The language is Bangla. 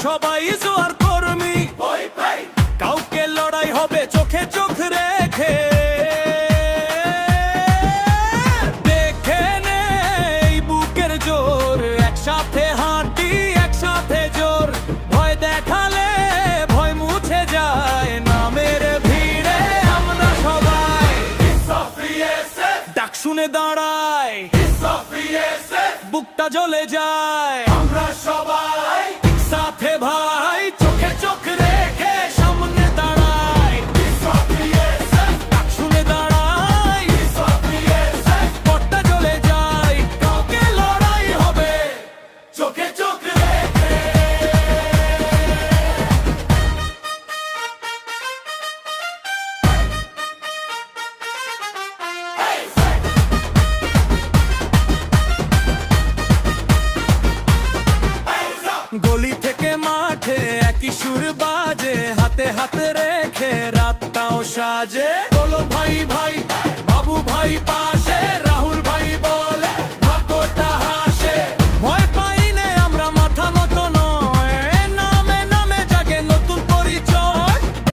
সবাই জোয়ার কর্মী, কাউকে লড়াই হবে চোখে চোখ রেখে। দেখে নেই বুকের জোর, একসাথে হাঁটি একসাথে জোর। ভয় দেখালে ভয় মুছে যায়, নামের ভিড়ে আমরা সবাই ডাক শুনে দাঁড়ায়, বুকটা জ্বলে যায়। আমরা সবাই সাথে ভাই, চোখে চোখ রেখে সামনে দাঁড়াই, ডাক শুনে দাঁড়াই, পথটা জ্বলে যায়। কাউকে লড়াই হবে চোখে চোখ রেখে। গলি থেকে মাঠে একই সুর বাজে, হাতে হাতে রেখে রাতটাও সাজে।